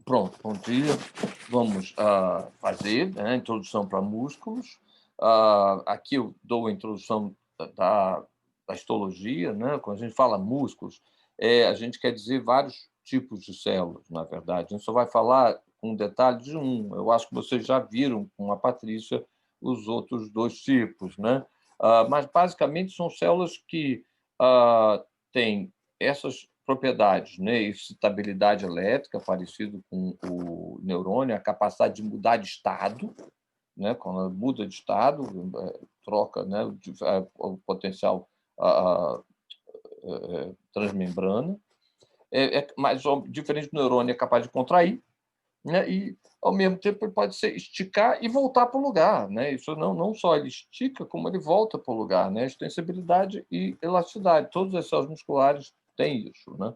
Pronto, bom dia. Vamos fazer, né, a introdução para músculos. Aqui eu dou a introdução da histologia, né? Quando a gente fala músculos, a gente quer dizer vários tipos de células, na verdade. A gente só vai falar com detalhe de um. Eu acho que vocês já viram com a Patrícia os outros dois tipos, né? Mas basicamente são células que têm essas propriedades, né? Excitabilidade elétrica, parecido com o neurônio, a capacidade de mudar de estado, né? Quando ela muda de estado, troca, né? O potencial transmembrana. Mas diferente do neurônio, é capaz de contrair, né? E ao mesmo tempo ele pode ser esticar e voltar para o lugar, né? Isso não só ele estica, como ele volta para o lugar, né? Extensibilidade e elasticidade. Todas as células musculares têm isso, né?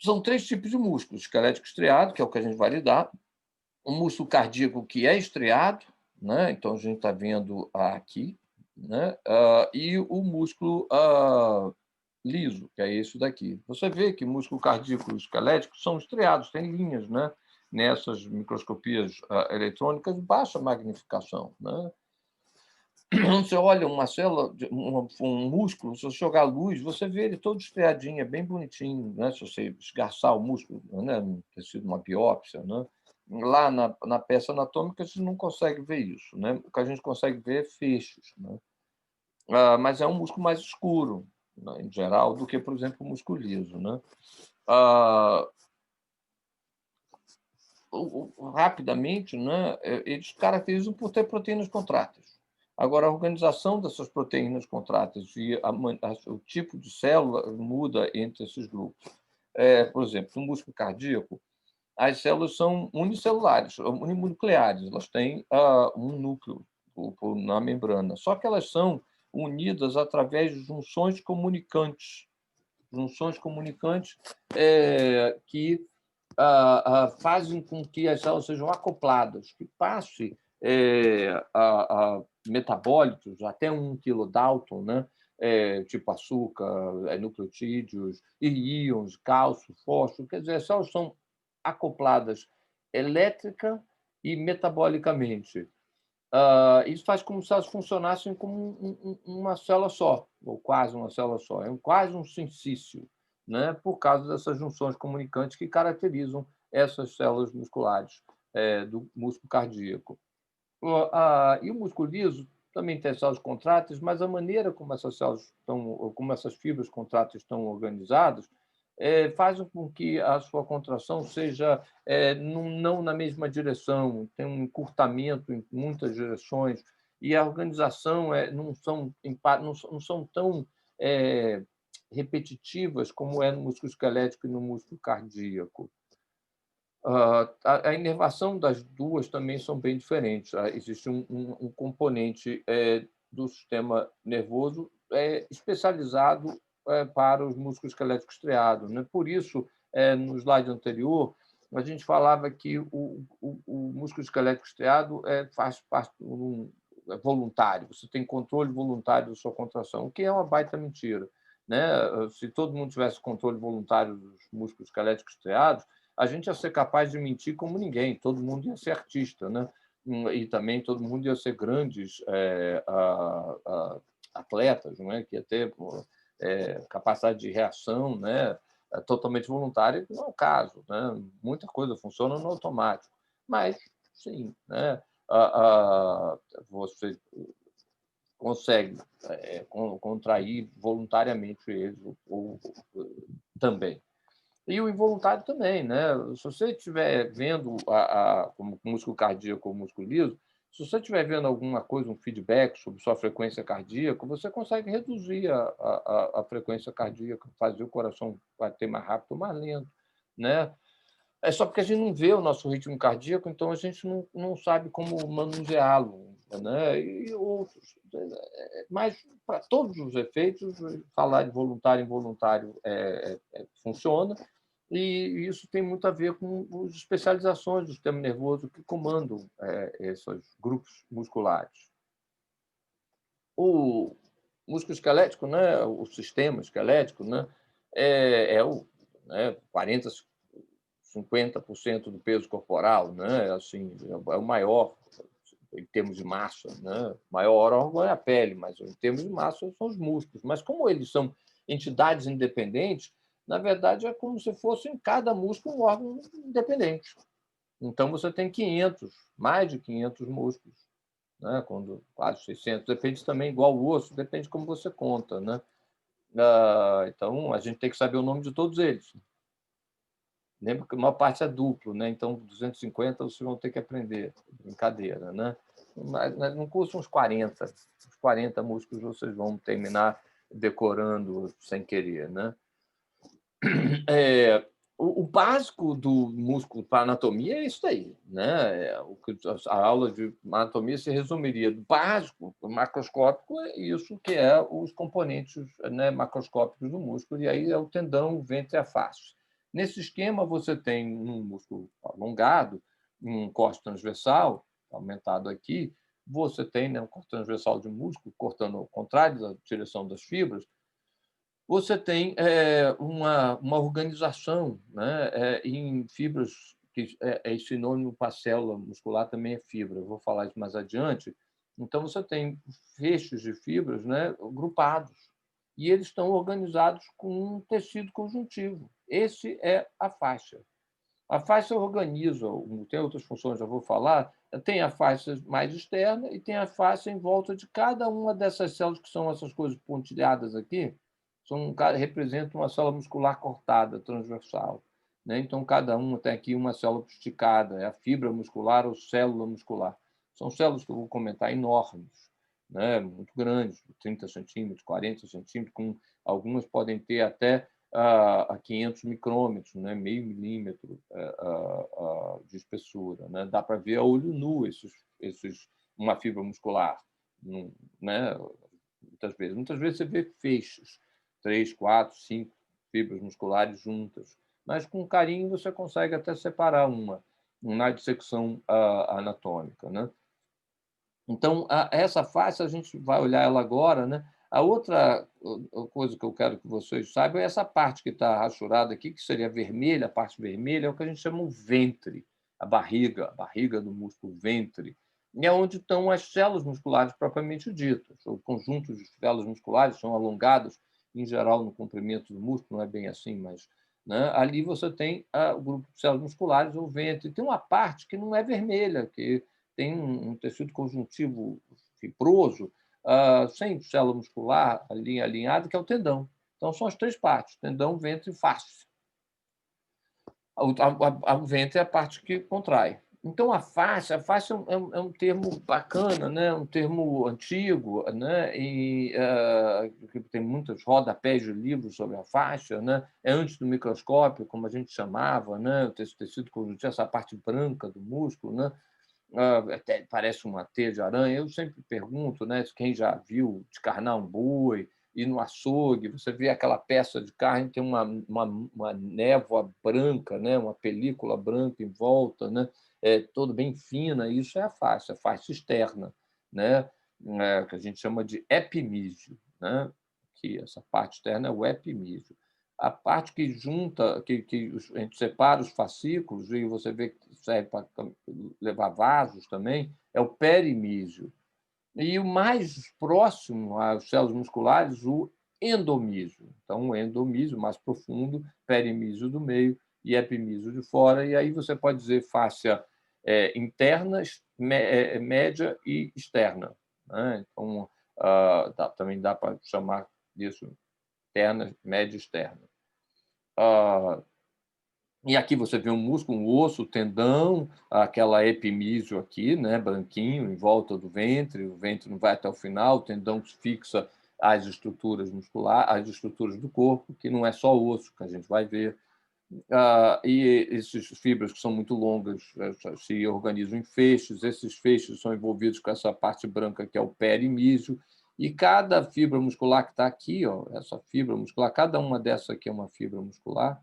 São três tipos de músculo: esquelético estriado, que é o que a gente vai lidar, o músculo cardíaco, que é estriado, né? Então a gente está vendo aqui, né? E o músculo liso, que é esse daqui. Você vê que músculo cardíaco e esquelético são estriados, tem linhas, né? Nessas microscopias eletrônicas de baixa magnificação, né? Você olha uma célula, um músculo, se você jogar luz, você vê ele todo estriadinho, é bem bonitinho, né? Se você esgarçar o músculo, né? Ter sido uma biópsia, né? Lá na peça anatômica, a gente não consegue ver isso, né? O que a gente consegue ver é feixes, né? Mas é um músculo mais escuro, né, em geral, do que, por exemplo, o músculo liso, né? Ah, Rapidamente, né, eles caracterizam por ter proteínas contráteis. Agora, a organização dessas proteínas contráteis e o tipo de célula muda entre esses grupos. Por exemplo, no músculo cardíaco, as células são unicelulares, uninucleares, elas têm um núcleo na membrana, só que elas são unidas através de junções comunicantes que fazem com que as células sejam acopladas, que passe a metabólitos até 1 kDalton, né? Tipo açúcar, nucleotídeos, e íons, cálcio, fósforo. Quer dizer, as células são acopladas elétrica e metabolicamente. Isso faz como se elas funcionassem como uma célula só, ou quase uma célula só. Quase um sincício, né? Por causa dessas junções comunicantes que caracterizam essas células musculares do músculo cardíaco. E o músculo liso também tem células contráteis, mas a maneira como essas células estão, como essas fibras contráteis estão organizadas, faz com que a sua contração seja não na mesma direção, tem um encurtamento em muitas direções, e a organização não são tão repetitivas como é no músculo esquelético e no músculo cardíaco. A inervação das duas também são bem diferentes. Existe um componente do sistema nervoso especializado para os músculos esqueléticos estriados, né? Por isso, no slide anterior, a gente falava que o músculo esquelético estriado faz parte é voluntário, você tem controle voluntário da sua contração, o que é uma baita mentira, né? Se todo mundo tivesse controle voluntário dos músculos esqueléticos estriados, a gente ia ser capaz de mentir como ninguém, todo mundo ia ser artista, né? E também todo mundo ia ser grandes atletas, né? Que ia ter capacidade de reação, né? Totalmente voluntária, que não é o caso, né? Muita coisa funciona no automático, mas sim, né? Você consegue contrair voluntariamente eles também. E o involuntário também, né? Se você estiver vendo como músculo cardíaco ou músculo liso, se você estiver vendo alguma coisa, um feedback sobre sua frequência cardíaca, você consegue reduzir a frequência cardíaca, fazer o coração bater mais rápido ou mais lento, né? É só porque a gente não vê o nosso ritmo cardíaco, então a gente não sabe como manuseá-lo, né? E outros. Mas, para todos os efeitos, falar de voluntário e involuntário funciona, e isso tem muito a ver com as especializações do sistema nervoso que comandam esses grupos musculares. O músculo esquelético, né, o sistema esquelético, né, é o 40 50% do peso corporal, né? Assim, é o maior em termos de massa, né? O maior órgão é a pele, mas em termos de massa são os músculos. Mas como eles são entidades independentes, na verdade é como se fosse em cada músculo um órgão independente. Então você tem 500, mais de 500 músculos, né? Quando quase 600, depende também igual o osso, depende como você conta, né? Então a gente tem que saber o nome de todos eles. Lembra que uma parte é duplo, né? Então 250 vocês vão ter que aprender, brincadeira, né? Mas no curso uns 40 músculos vocês vão terminar decorando sem querer, né? O básico do músculo para anatomia é isso aí, né? A aula de anatomia se resumiria do básico, macroscópico, é isso que é os componentes, né, macroscópicos do músculo, e aí é o tendão, o ventre e a face. Nesse esquema, você tem um músculo alongado, um corte transversal, aumentado aqui, você tem, né, um corte transversal de músculo, cortando ao contrário da direção das fibras, você tem uma organização, né, em fibras, que é sinônimo para célula muscular, também é fibra, eu vou falar isso mais adiante. Então, você tem feixes de fibras, né, agrupados, e eles estão organizados com um tecido conjuntivo. Esse é a faixa. A faixa organiza, tem outras funções, já vou falar, tem a faixa mais externa e tem a faixa em volta de cada uma dessas células, que são essas coisas pontilhadas aqui, representam uma célula muscular cortada, transversal, né? Então, cada uma tem aqui uma célula esticada, é a fibra muscular ou célula muscular. São células que eu vou comentar enormes, né? Muito grandes, 30 centímetros, 40 centímetros, algumas podem ter até a 500 micrômetros, né? Meio milímetro de espessura, né? Dá para ver a olho nu uma fibra muscular, né? Muitas vezes você vê feixes, 3, 4, 5 fibras musculares juntas, mas com carinho você consegue até separar uma na dissecção anatômica, né? Então, essa face, a gente vai olhar ela agora, né? A outra coisa que eu quero que vocês saibam é essa parte que está rachurada aqui, que seria vermelha, a parte vermelha, é o que a gente chama o ventre, a barriga do músculo ventre, e é onde estão as células musculares propriamente ditas. O conjunto de células musculares são alongadas, em geral, no comprimento do músculo, não é bem assim, mas, né, ali você tem o grupo de células musculares, o ventre. Tem uma parte que não é vermelha, que tem um tecido conjuntivo fibroso, sem célula muscular alinhada, que é o tendão. Então, são as três partes: tendão, ventre e face. O ventre é a parte que contrai. Então, a face é um termo bacana, né? Um termo antigo, né? E tem muitos rodapés de livros sobre a faixa, né? É antes do microscópio, como a gente chamava, né? O tecido conjuntivo, essa parte branca do músculo, né? Até parece uma teia de aranha. Eu sempre pergunto, né, quem já viu descarnar um boi, e no açougue, você vê aquela peça de carne, tem uma névoa branca, né, uma película branca em volta, né, todo bem fina. Isso é a face externa, né, que a gente chama de epimísio, né, que essa parte externa é o epimísio. A parte que junta, que a gente separa os fascículos, e você vê que serve para levar vasos também, é o perimísio. E o mais próximo às células musculares, o endomísio. Então, o endomísio mais profundo, perimísio do meio e epimísio de fora. E aí você pode dizer fáscia interna, média e externa, né? Então, também dá para chamar disso interna, média e externa. E aqui você vê um músculo, um osso, o tendão, aquela epimísio aqui, né, branquinho, em volta do ventre. O ventre não vai até o final, o tendão fixa as estruturas musculares, as estruturas do corpo, que não é só osso, que a gente vai ver. E essas fibras que são muito longas se organizam em feixes. Esses feixes são envolvidos com essa parte branca, que é o perimísio. E cada fibra muscular que está aqui, ó, essa fibra muscular, cada uma dessa aqui é uma fibra muscular.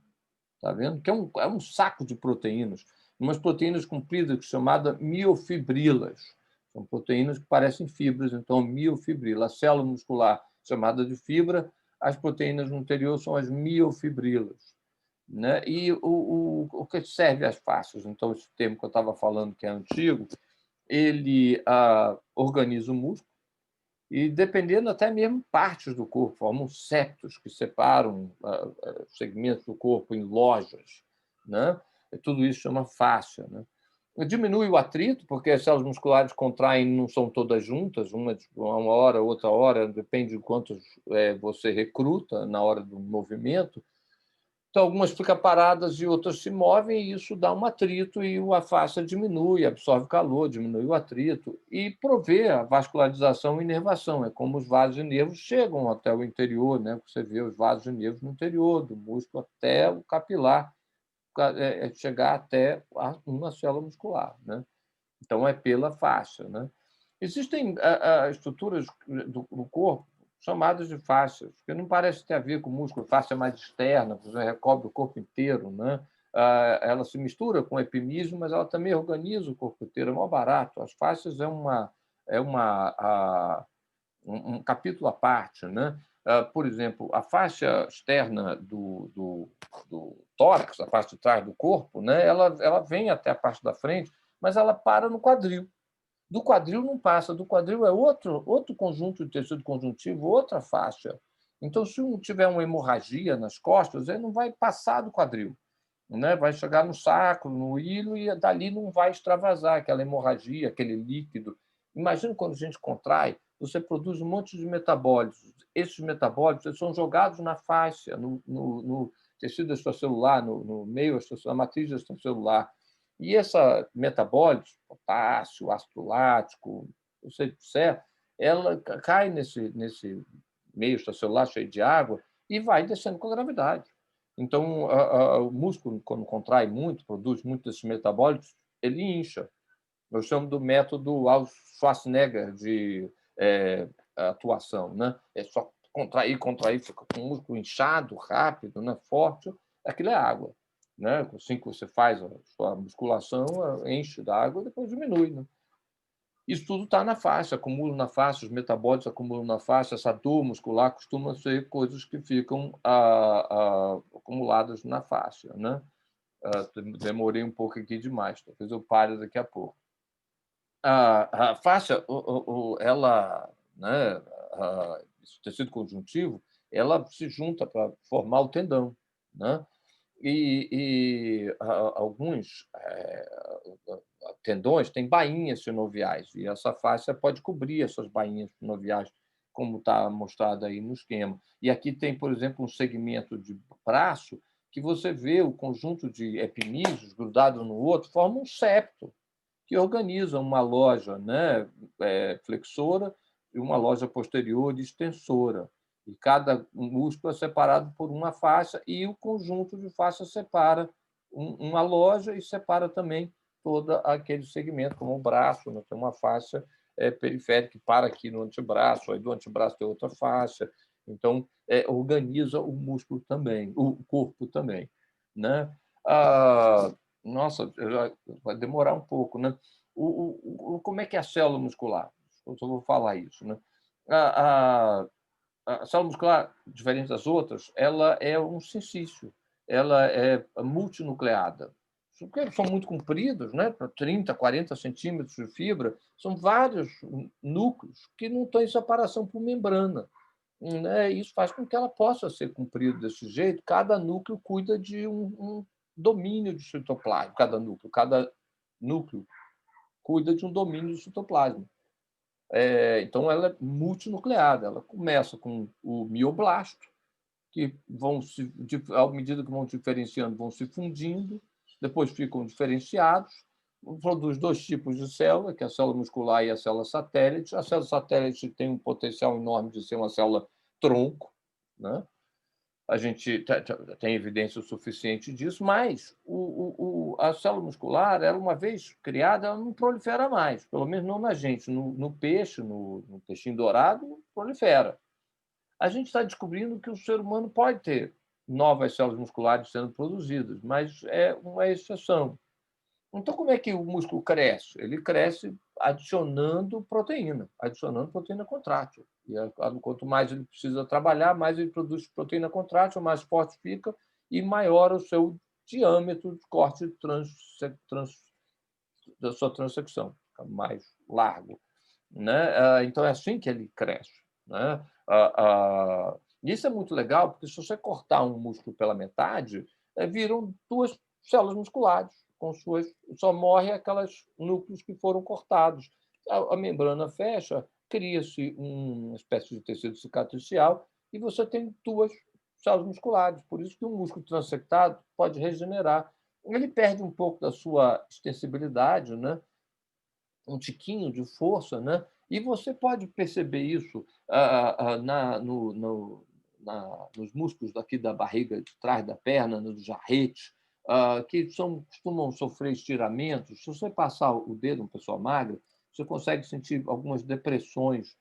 Está vendo? Que é um saco de proteínas, umas proteínas compridas chamadas miofibrilas. São proteínas que parecem fibras, então miofibrila. A célula muscular chamada de fibra, as proteínas no interior são as miofibrilas. né? E o que serve as fascias? Então, esse termo que eu estava falando, que é antigo, ele organiza o músculo e, dependendo, até mesmo partes do corpo, formam septos que separam segmentos do corpo em lojas, né? E tudo isso chama fáscia, né? Diminui o atrito, porque as células musculares contraem, não são todas juntas, uma hora, outra hora, depende de quantos você recruta na hora do movimento. Então, algumas ficam paradas e outras se movem, e isso dá um atrito, e a fascia diminui, absorve calor, diminui o atrito e provê a vascularização e inervação. É como os vasos de nervos chegam até o interior, né? Você vê os vasos de nervos no interior, do músculo até o capilar, chegar até uma célula muscular, né? Então, é pela fascia, né? Existem estruturas do corpo chamadas de fascias, que não parece ter a ver com o músculo, fascia mais externa, você recobre o corpo inteiro, né? Ela se mistura com o epimismo, mas ela também organiza o corpo inteiro, é mó barato. As fascias um capítulo à parte, né? Por exemplo, a faixa externa do tórax, a parte de trás do corpo, né? Ela vem até a parte da frente, mas ela para no quadril. Do quadril não passa, do quadril é outro conjunto de tecido conjuntivo, outra faixa. Então, se tiver uma hemorragia nas costas, ele não vai passar do quadril, né? Vai chegar no sacro, no ilho, e dali não vai extravasar aquela hemorragia, aquele líquido. Imagina quando a gente contrai, você produz um monte de metabólitos. Esses metabólitos eles são jogados na faixa, no tecido extracelular, no meio extracelular, na matriz extracelular. E essa metabólitos, potássio, ácido lático, você disser, ela cai nesse meio extracelular cheio de água e vai descendo com a gravidade. Então, o músculo, quando contrai muito, produz muito desses metabólitos, ele incha. Eu chamo do método Schwarzenegger de atuação, né? É só contrair, fica com o músculo inchado, rápido, né? Forte. Aquilo é água, né? Assim que você faz a sua musculação, enche d'água e depois diminui, né? Isso tudo está na faixa, acumula na faixa, os metabólitos acumulam na faixa, essa dor muscular costuma ser coisas que ficam acumuladas na faixa, né? Demorei um pouco aqui demais, talvez eu pare daqui a pouco. A faixa, ela, né, esse tecido conjuntivo, ela se junta para formar o tendão, né? Alguns tendões têm bainhas sinoviais, e essa faixa pode cobrir essas bainhas sinoviais, como está mostrado aí no esquema. E aqui tem, por exemplo, um segmento de braço que você vê o conjunto de epimísios grudado no outro, forma um septo, que organiza uma loja, né, flexora e uma loja posterior de extensora. E cada músculo é separado por uma faixa, e o conjunto de faixas separa uma loja e separa também todo aquele segmento, como o braço, né? Tem uma faixa periférica que para aqui no antebraço, aí do antebraço tem outra faixa. Então, organiza o músculo também, o corpo também, né? Ah, nossa, vai demorar um pouco, né? Como é que é a célula muscular? Eu só vou falar isso, né? A, a, a célula muscular, diferente das outras, ela é um cincício, ela é multinucleada. Porque são muito compridos, né? 30, 40 centímetros de fibra, são vários núcleos que não têm separação por membrana, né? Isso faz com que ela possa ser comprida desse jeito. Cada núcleo cuida de um domínio de citoplasma, cada núcleo cuida de um domínio do citoplasma. Então, ela é multinucleada. Ela começa com o mioblasto, que à medida que vão diferenciando, vão se fundindo, depois ficam diferenciados, produz dois tipos de célula, que é a célula muscular e a célula satélite. A célula satélite tem um potencial enorme de ser uma célula tronco, né? A gente tem evidência suficiente disso, mas a célula muscular, ela, uma vez criada, ela não prolifera mais, pelo menos não na gente. No peixe, no peixinho dourado, prolifera. A gente está descobrindo que o ser humano pode ter novas células musculares sendo produzidas, mas é uma exceção. Então, como é que o músculo cresce? Ele cresce adicionando proteína contrátil. E quanto mais ele precisa trabalhar, mais ele produz proteína contrátil, mais forte fica, e maior o seu diâmetro de corte da sua transecção, fica mais largo, né? Então, é assim que ele cresce, né? Isso é muito legal, porque se você cortar um músculo pela metade, viram duas células musculares, só morre aqueles núcleos que foram cortados. A membrana fecha, cria-se uma espécie de tecido cicatricial e você tem duas células musculares. Por isso que um músculo transectado pode regenerar. Ele perde um pouco da sua extensibilidade, né? Um tiquinho de força, né? E você pode perceber isso nos músculos daqui da barriga, de trás da perna, nos jarretes, costumam sofrer estiramentos. Se você passar o dedo, uma pessoa magra, você consegue sentir algumas depressões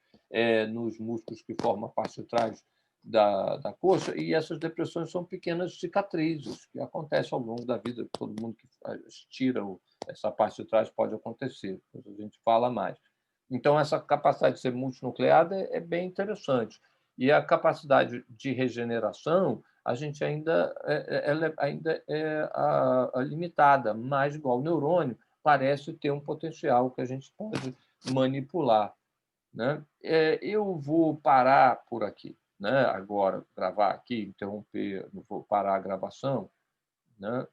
nos músculos que formam a parte de trás da coxa, e essas depressões são pequenas cicatrizes que acontecem ao longo da vida. Todo mundo que estira essa parte de trás pode acontecer, depois a gente fala mais. Então, essa capacidade de ser multinucleada é bem interessante. E a capacidade de regeneração, a gente ainda é limitada, mas, igual o neurônio, parece ter um potencial que a gente pode manipular, né? Eu vou parar por aqui, né? Agora, gravar aqui, interromper, vou parar a gravação, né?